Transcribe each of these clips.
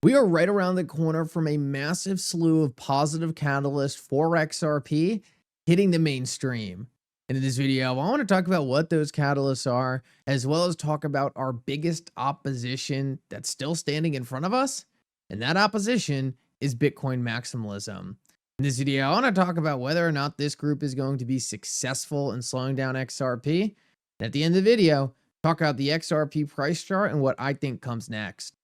We are right around the corner from a massive slew of positive catalysts for XRP hitting the mainstream. And in this video, I want to talk about what those catalysts are, as well as talk about our biggest opposition that's still standing in front of us. And that opposition is Bitcoin maximalism. In this video, I want to talk about whether or not this group is going to be successful in slowing down XRP. And at the end of the video, talk about the XRP price chart and what I think comes next.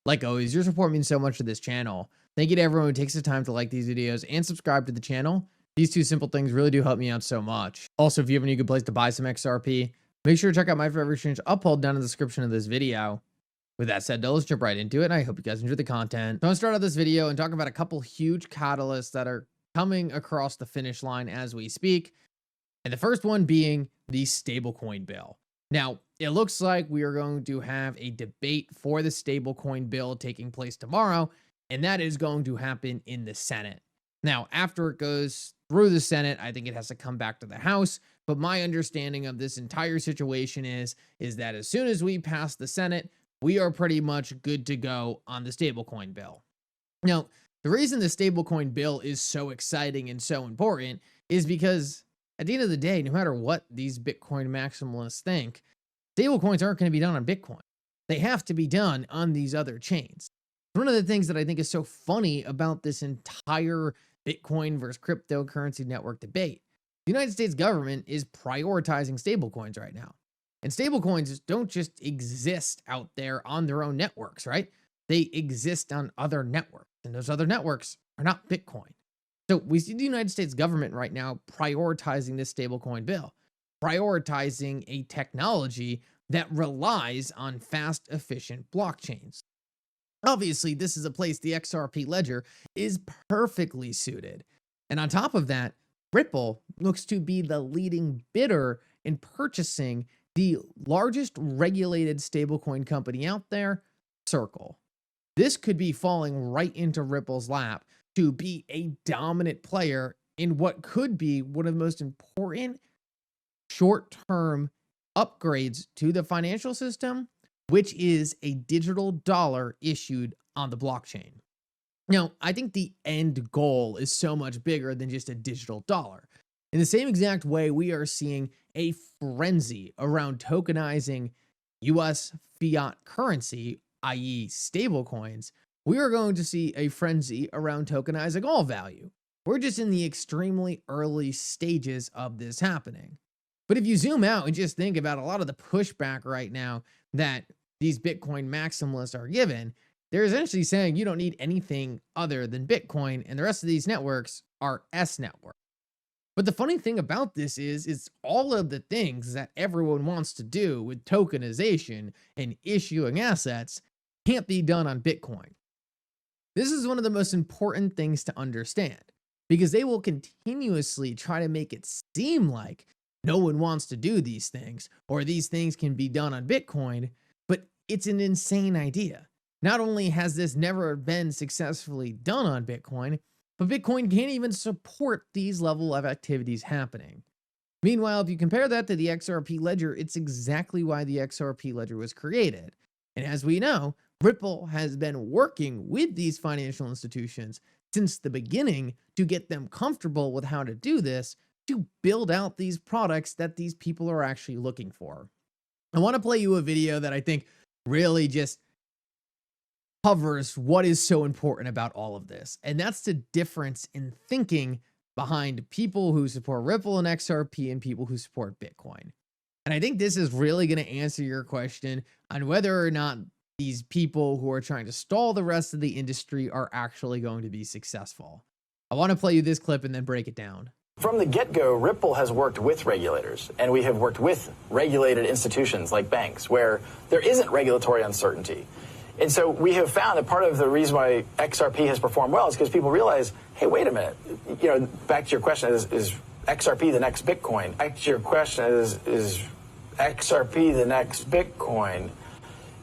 Like always, your support means so much to this channel. Thank you to everyone who takes the time to like these videos and subscribe to the channel. These two simple things really do help me out so much. Also, if you have any good place to buy some XRP, make sure to check out my favorite exchange uphold down in the description of this video. With that said, though, let's jump right into it, and I hope you guys enjoy the content. So I'm going to start out this video and talk about a couple huge catalysts that are coming across the finish line as we speak. And the first one being the stablecoin bill. Now, it looks like we are going to have a debate for the stablecoin bill taking place tomorrow, and that is going to happen in the Senate. Now, after it goes through the Senate, I think it has to come back to the House, but my understanding of this entire situation is that as soon as we pass the Senate, we are pretty much good to go on the stablecoin bill. Now, the reason the stablecoin bill is so exciting and so important is because at the end of the day, no matter what these Bitcoin maximalists think, stablecoins aren't going to be done on Bitcoin. They have to be done on these other chains. One of the things that I think is so funny about this entire Bitcoin versus cryptocurrency network debate, the United States government is prioritizing stablecoins right now. And stablecoins don't just exist out there on their own networks, right? They exist on other networks, and those other networks are not Bitcoin. So we see the United States government right now prioritizing this stablecoin bill, prioritizing a technology that relies on fast, efficient blockchains. Obviously, this is a place the XRP ledger is perfectly suited. And on top of that, Ripple looks to be the leading bidder in purchasing the largest regulated stablecoin company out there, Circle. This could be falling right into Ripple's lap to be a dominant player in what could be one of the most important short-term upgrades to the financial system, which is a digital dollar issued on the blockchain. Now, I think the end goal is so much bigger than just a digital dollar. In the same exact way, we are seeing a frenzy around tokenizing US fiat currency, i.e. stablecoins. We are going to see a frenzy around tokenizing all value. We're just in the extremely early stages of this happening. But if you zoom out and just think about a lot of the pushback right now that these Bitcoin maximalists are given, they're essentially saying you don't need anything other than Bitcoin, and the rest of these networks are S networks. But the funny thing about this is all of the things that everyone wants to do with tokenization and issuing assets can't be done on Bitcoin. This is one of the most important things to understand, because they will continuously try to make it seem like no one wants to do these things, or these things can be done on Bitcoin, but it's an insane idea. Not only has this never been successfully done on Bitcoin, but Bitcoin can't even support these level of activities happening. Meanwhile, if you compare that to the XRP ledger, it's exactly why the XRP ledger was created. And as we know, Ripple has been working with these financial institutions since the beginning to get them comfortable with how to do this, to build out these products that these people are actually looking for. I want to play you a video that I think really just covers what is so important about all of this. And that's the difference in thinking behind people who support Ripple and XRP and people who support Bitcoin. And I think this is really going to answer your question on whether or not these people who are trying to stall the rest of the industry are actually going to be successful. I want to play you this clip and then break it down. From the get-go, Ripple has worked with regulators, and we have worked with regulated institutions like banks where there isn't regulatory uncertainty. And so we have found that part of the reason why XRP has performed well is because people realize, hey, wait a minute, back to your question, is XRP the next Bitcoin? Back to your question, is XRP the next Bitcoin?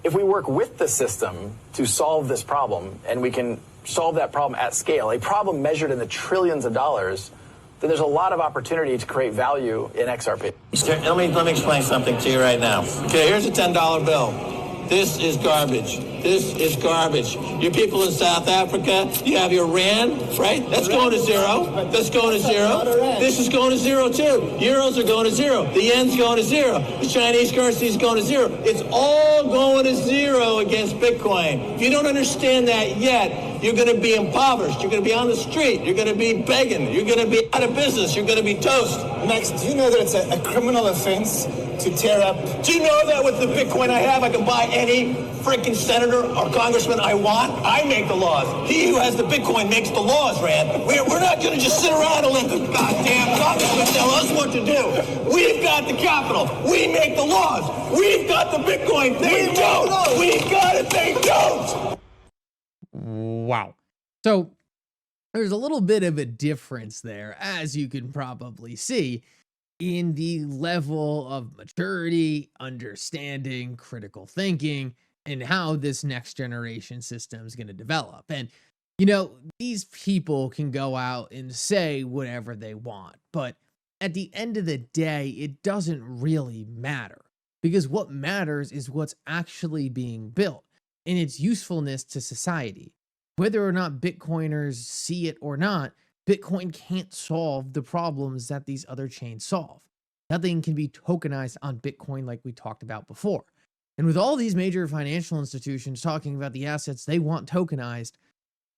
If we work with the system to solve this problem, and we can solve that problem at scale, a problem measured in the trillions of dollars, then there's a lot of opportunity to create value in XRP. Let me explain something to you right now. Okay, here's a $10 bill. This is garbage. This is garbage. Your people in South Africa, you have your rand, right? That's going to zero. That's going to zero. This is going to zero too. Euros are going to zero. The yen's going to zero. The Chinese currency is going to zero. It's all going to zero against Bitcoin. If you don't understand that yet, you're going to be impoverished. You're going to be on the street. You're going to be begging. You're going to be out of business. You're going to be toast. Max, do you know that it's a criminal offense to tear up? Do you know that with the Bitcoin I have, I can buy any freaking senator or congressman I want? I make the laws. He who has the Bitcoin makes the laws, Rand. We're not going to just sit around and let the goddamn congressman tell us what to do. We've got the capital. We make the laws. We've got the Bitcoin. They don't. We've got it. They don't. Wow. So there's a little bit of a difference there, as you can probably see, in the level of maturity, understanding, critical thinking, and how this next generation system is going to develop. And, you know, these people can go out and say whatever they want, but at the end of the day, it doesn't really matter, because what matters is what's actually being built and its usefulness to society. Whether or not Bitcoiners see it or not, Bitcoin can't solve the problems that these other chains solve. Nothing can be tokenized on Bitcoin like we talked about before. And with all these major financial institutions talking about the assets they want tokenized,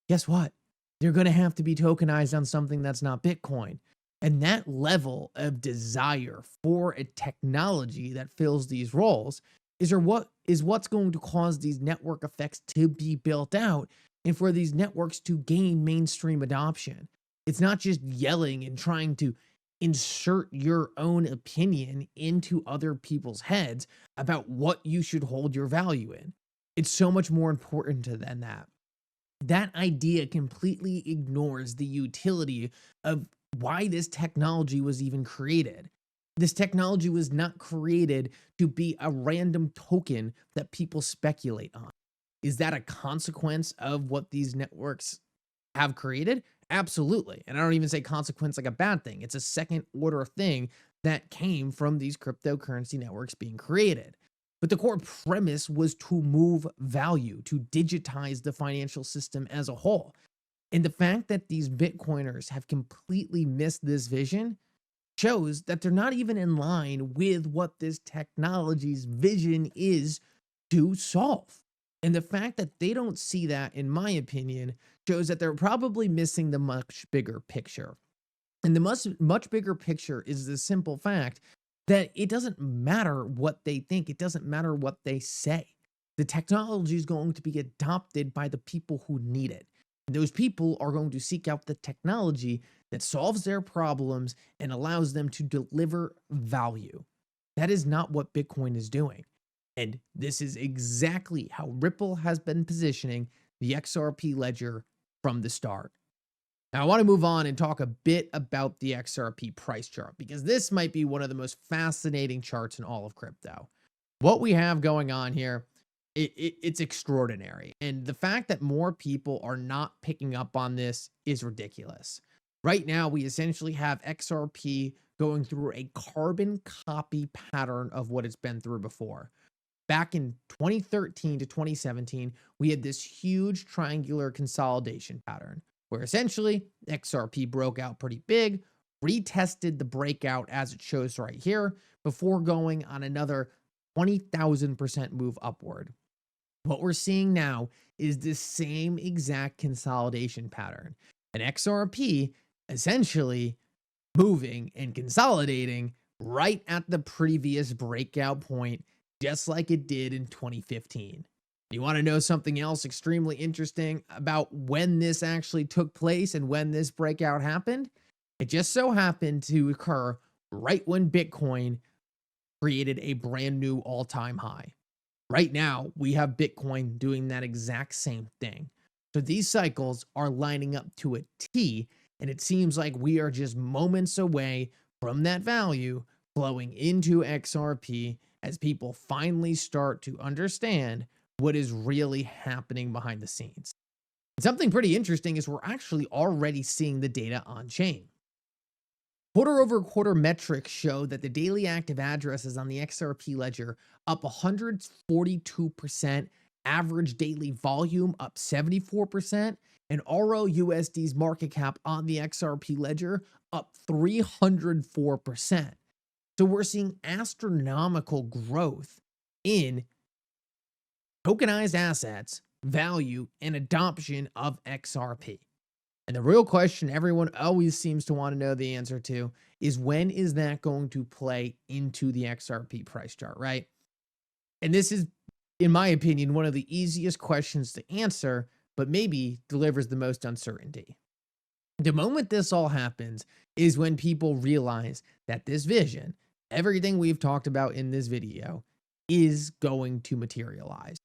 guess what? They're going to have to be tokenized on something that's not Bitcoin. And that level of desire for a technology that fills these roles is what's going to cause these network effects to be built out and for these networks to gain mainstream adoption. It's not just yelling and trying to insert your own opinion into other people's heads about what you should hold your value in. It's so much more important than that. That idea completely ignores the utility of why this technology was even created. This technology was not created to be a random token that people speculate on. Is that a consequence of what these networks have created? Absolutely. And I don't even say consequence like a bad thing. It's a second order thing that came from these cryptocurrency networks being created. But the core premise was to move value, to digitize the financial system as a whole. And the fact that these Bitcoiners have completely missed this vision shows that they're not even in line with what this technology's vision is to solve. And the fact that they don't see that, in my opinion, shows that they're probably missing the much bigger picture. And the much bigger picture is the simple fact that it doesn't matter what they think. It doesn't matter what they say. The technology is going to be adopted by the people who need it. And those people are going to seek out the technology that solves their problems and allows them to deliver value. That is not what Bitcoin is doing. And this is exactly how Ripple has been positioning the XRP ledger from the start. Now, I want to move on and talk a bit about the XRP price chart, because this might be one of the most fascinating charts in all of crypto. What we have going on here, it's extraordinary. And the fact that more people are not picking up on this is ridiculous. Right now, we essentially have XRP going through a carbon copy pattern of what it's been through before. Back in 2013 to 2017, we had this huge triangular consolidation pattern where essentially XRP broke out pretty big, retested the breakout as it shows right here, before going on another 20,000% move upward. What we're seeing now is the same exact consolidation pattern, and XRP essentially moving and consolidating right at the previous breakout point, just like it did in 2015. You want to know something else extremely interesting about when this actually took place and when this breakout happened? It just so happened to occur right when Bitcoin created a brand new all-time high. Right now, we have Bitcoin doing that exact same thing. So these cycles are lining up to a T, and it seems like we are just moments away from that value flowing into XRP as people finally start to understand what is really happening behind the scenes. And something pretty interesting is we're actually already seeing the data on chain. Quarter-over-quarter metrics show that the daily active addresses on the XRP ledger up 142% average daily volume up 74%, and RLUSD's market cap on the XRP ledger up 304%. So we're seeing astronomical growth in tokenized assets, value, and adoption of XRP. And the real question everyone always seems to want to know the answer to is, when is that going to play into the XRP price chart, right? And this is, in my opinion, one of the easiest questions to answer, but maybe delivers the most uncertainty. The moment this all happens is when people realize that this vision, everything we've talked about in this video, is going to materialize.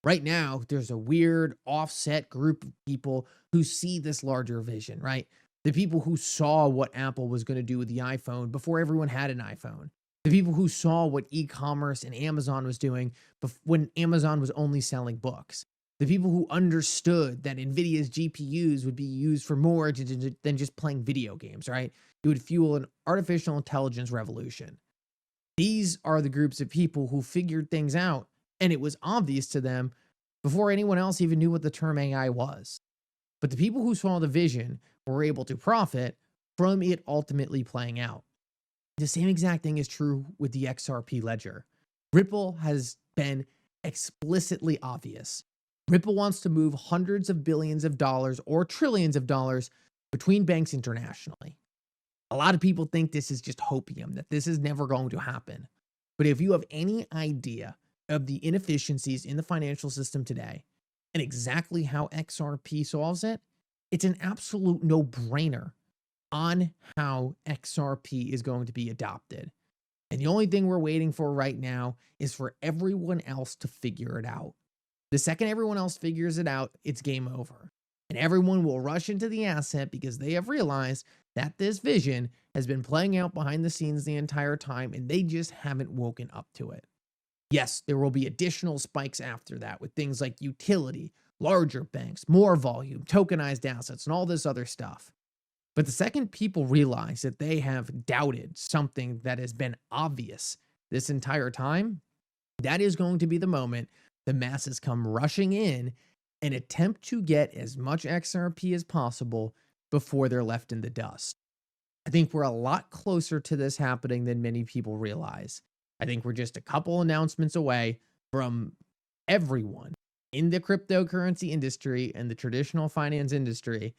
Right now, there's a weird offset group of people who see this larger vision, right? The people who saw what Apple was going to do with the iPhone before everyone had an iPhone. The people who saw what e-commerce and Amazon was doing when Amazon was only selling books. The people who understood that NVIDIA's GPUs would be used for more than just playing video games, right? It would fuel an artificial intelligence revolution. These are the groups of people who figured things out, and it was obvious to them before anyone else even knew what the term AI was. But the people who saw the vision were able to profit from it ultimately playing out. The same exact thing is true with the XRP ledger. Ripple has been explicitly obvious. Ripple wants to move hundreds of billions of dollars or trillions of dollars between banks internationally. A lot of people think this is just hopium, that this is never going to happen. But if you have any idea of the inefficiencies in the financial system today and exactly how XRP solves it, it's an absolute no-brainer on how XRP is going to be adopted. And the only thing we're waiting for right now is for everyone else to figure it out. The second everyone else figures it out, it's game over. And everyone will rush into the asset because they have realized that this vision has been playing out behind the scenes the entire time, and they just haven't woken up to it. Yes, there will be additional spikes after that with things like utility, larger banks, more volume, tokenized assets, and all this other stuff. But the second people realize that they have doubted something that has been obvious this entire time, that is going to be the moment the masses come rushing in and attempt to get as much XRP as possible before they're left in the dust. I think we're a lot closer to this happening than many people realize. I think we're just a couple announcements away from everyone in the cryptocurrency industry and the traditional finance industry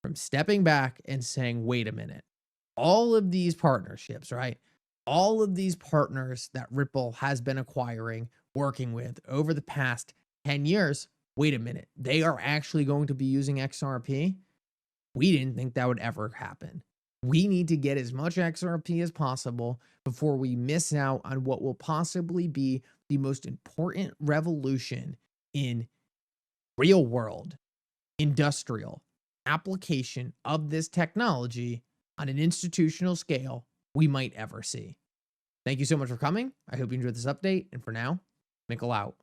from stepping back and saying, wait a minute, all of these partnerships, right? All of these partners that Ripple has been acquiring, working with over the past 10 years, wait a minute, they are actually going to be using XRP? We didn't think that would ever happen. We need to get as much XRP as possible before we miss out on what will possibly be the most important revolution in real world, industrial application of this technology on an institutional scale we might ever see. Thank you so much for coming. I hope you enjoyed this update. And for now, Mickle out.